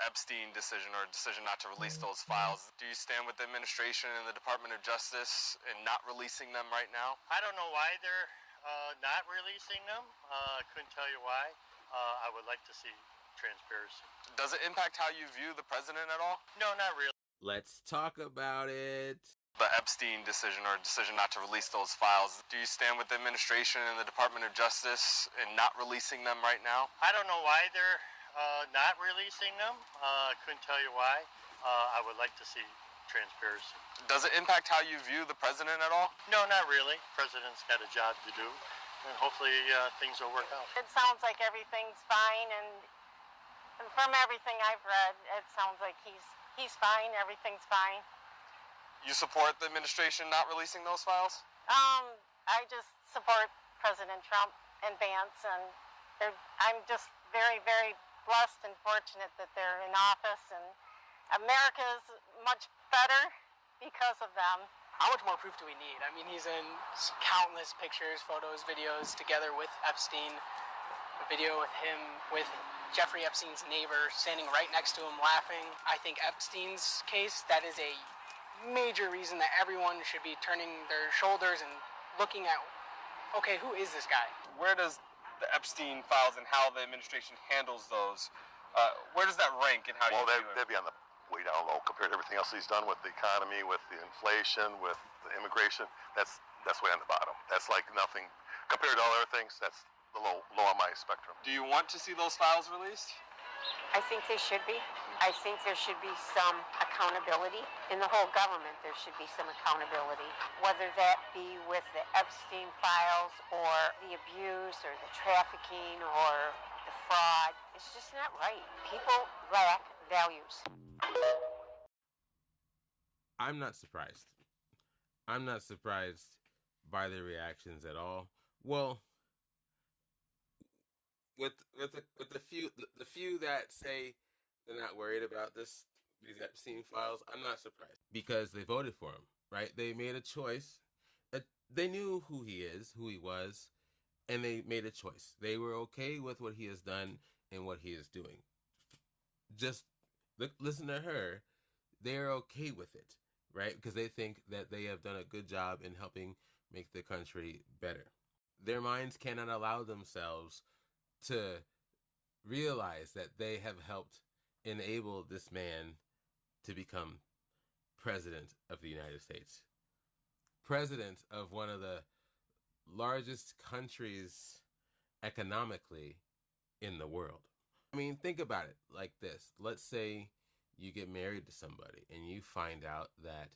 Epstein decision, or decision not to release those files. Do you stand with the administration and the Department of Justice in not releasing them right now? I don't know why they're not releasing them. I couldn't tell you why. I would like to see transparency. Does it impact how you view the president at all? No, not really. Let's talk about it. The Epstein decision, or decision not to release those files. Do you stand with the administration and the Department of Justice in not releasing them right now? I don't know why they're not releasing them. I couldn't tell you why. I would like to see transparency. Does it impact how you view the president at all? No, not really. President's got a job to do, and hopefully things will work out. It sounds like everything's fine, and from everything I've read, it sounds like he's fine. Everything's fine. You support the administration not releasing those files? I just support President Trump and Vance, and I'm just very, very blessed and fortunate that they're in office, and America is much better because of them. How much more proof do we need? I mean, he's in countless pictures, photos, videos together with Epstein. A video with him, with Jeffrey Epstein's neighbor standing right next to him laughing. I think Epstein's case, that is a major reason that everyone should be turning their shoulders and looking at, okay, who is this guy? Where does the Epstein files and how the administration handles those, where does that rank in how you view it? They'd be on the way down low compared to everything else he's done with the economy, with the inflation, with the immigration. That's way on the bottom. That's like nothing compared to all other things. That's the low on my spectrum. Do you want to see those files released? I think they should be. I think there should be some accountability. In the whole government, there should be some accountability. Whether that be with the Epstein files or the abuse or the trafficking or the fraud. It's just not right. People lack values. I'm not surprised. I'm not surprised by the reactions at all. Well, with the few that say they're not worried about these Epstein files, I'm not surprised because they voted for him, right? They made a choice. They knew who he is, who he was, and they made a choice. They were okay with what he has done and what he is doing. Just listen to her. They're okay with it, right? Because they think that they have done a good job in helping make the country better. Their minds cannot allow themselves to realize that they have helped enable this man to become president of the United States. President of one of the largest countries economically in the world. I mean, think about it like this. Let's say you get married to somebody and you find out that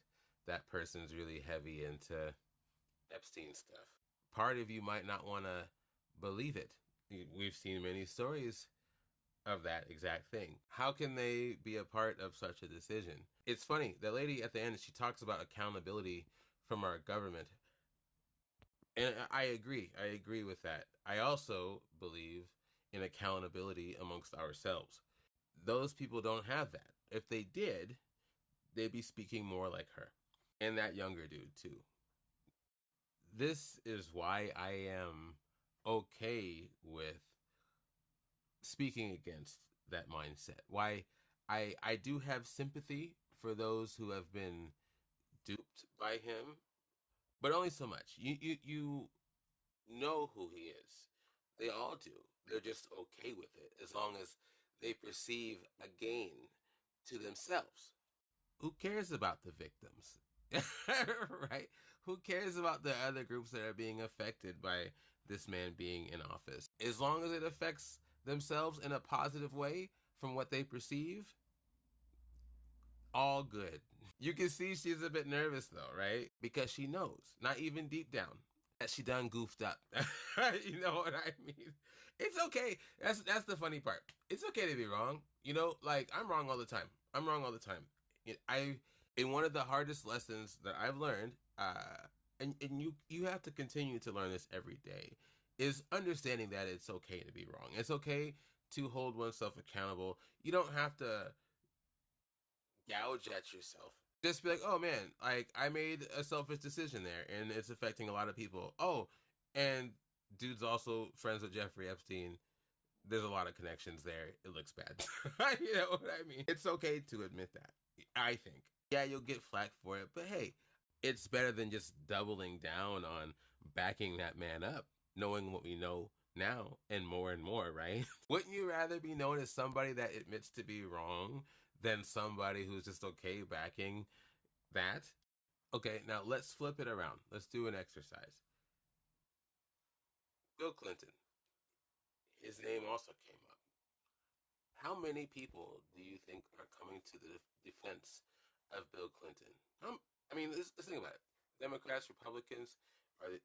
that person's really heavy into Epstein stuff. Part of you might not want to believe it. We've seen many stories of that exact thing. How can they be a part of such a decision? It's funny. The lady at the end, she talks about accountability from our government. And I agree. I agree with that. I also believe in accountability amongst ourselves. Those people don't have that. If they did, they'd be speaking more like her. And that younger dude, too. This is why I am okay with speaking against that mindset. Why I do have sympathy for those who have been duped by him, but only so much. You know who he is. They all do. They're just okay with it as long as they perceive a gain to themselves. Who cares about the victims? Right? Who cares about the other groups that are being affected by this man being in office? As long as it affects themselves in a positive way from what they perceive, all good. You can see she's a bit nervous though, right? Because she knows, not even deep down, that she done goofed up. You know what I mean? It's okay. That's the funny part. It's okay to be wrong. You know, like I'm wrong all the time. I'm wrong all the time. In one of the hardest lessons that I've learned, and you have to continue to learn this every day, is understanding that it's okay to be wrong. It's okay to hold oneself accountable. You don't have to gouge at yourself. Just be like, oh man, like I made a selfish decision there and it's affecting a lot of people. Oh, and dude's also friends with Jeffrey Epstein. there's a lot of connections there. It looks bad. You know what I mean? It's okay to admit that, I think. Yeah, you'll get flack for it, but hey, it's better than just doubling down on backing that man up, knowing what we know now and more, right? Wouldn't you rather be known as somebody that admits to be wrong than somebody who's just okay backing that? Okay, now let's flip it around. Let's do an exercise. Bill Clinton, his name also came up. How many people do you think are coming to the defense of Bill Clinton? I mean, let's think about it. Democrats, Republicans,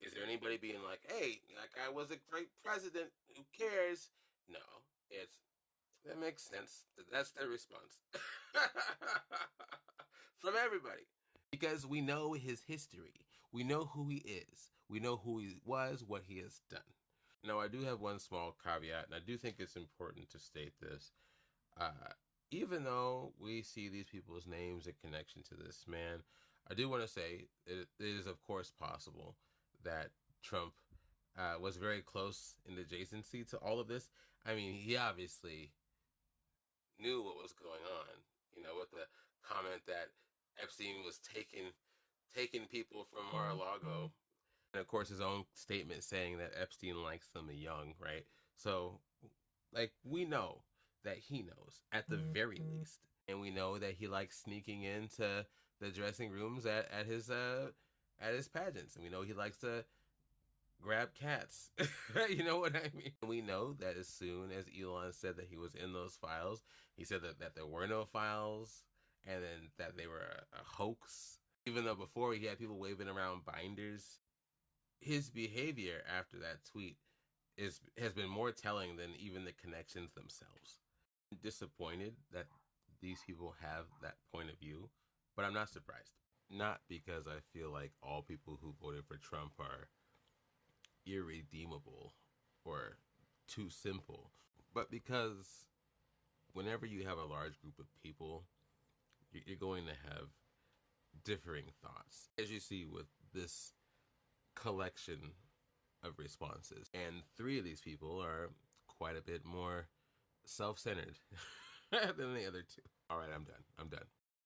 is there anybody being like, hey, that guy was a great president, who cares? No, that makes sense. That's their response. From everybody. Because we know his history. We know who he is. We know who he was, what he has done. Now, I do have one small caveat, and I do think it's important to state this. Even though we see these people's names in connection to this man, I do want to say it is, of course, possible that Trump was very close in adjacency to all of this. I mean, he obviously knew what was going on, you know, with the comment that Epstein was taking people from Mar-a-Lago. And, of course, his own statement saying that Epstein likes them young, right? So, like, we know that he knows, at the very least. And we know that he likes sneaking into the dressing rooms at his pageants. And we know he likes to grab cats. You know what I mean? We know that as soon as Elon said that he was in those files, he said that there were no files and then that they were a hoax. Even though before he had people waving around binders, his behavior after that tweet has been more telling than even the connections themselves. I'm disappointed that these people have that point of view, but I'm not surprised. Not because I feel like all people who voted for Trump are irredeemable or too simple, but because whenever you have a large group of people, you're going to have differing thoughts, as you see with this collection of responses. And 3 of these people are quite a bit more self-centered than the other 2. All right, I'm done.